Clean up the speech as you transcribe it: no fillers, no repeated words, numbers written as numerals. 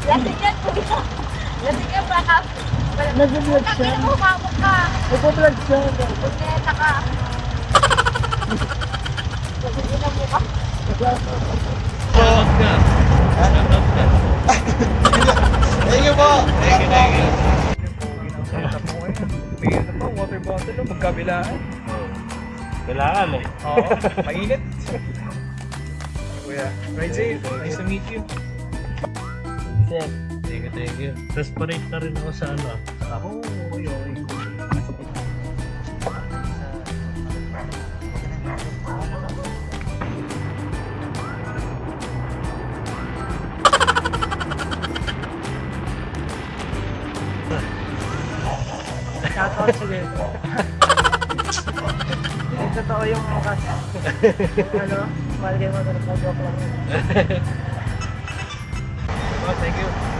Lasing yan, kuya. Lasing yan, baka. Nag-vlog siya. Bakit mo mamok ka? Nag-vlog siya. Punyeta ka. Lasing mo ka. Shoutout ka. Shoutout ka. Thank you po. Thank you, thank you. Setup mo ngayon. May ano pa, water bottle, magkabilaan. Kailangan eh. Oo, mainit. Kuya, ride safe. Nice to meet you. Sir. Thank you. Tapos parate na rin ako sa ano. Ako, okay. Shoutout sa dito. Totoo yung mukas. Ano, mahal kayo mo, joke lang. Oh, thank you.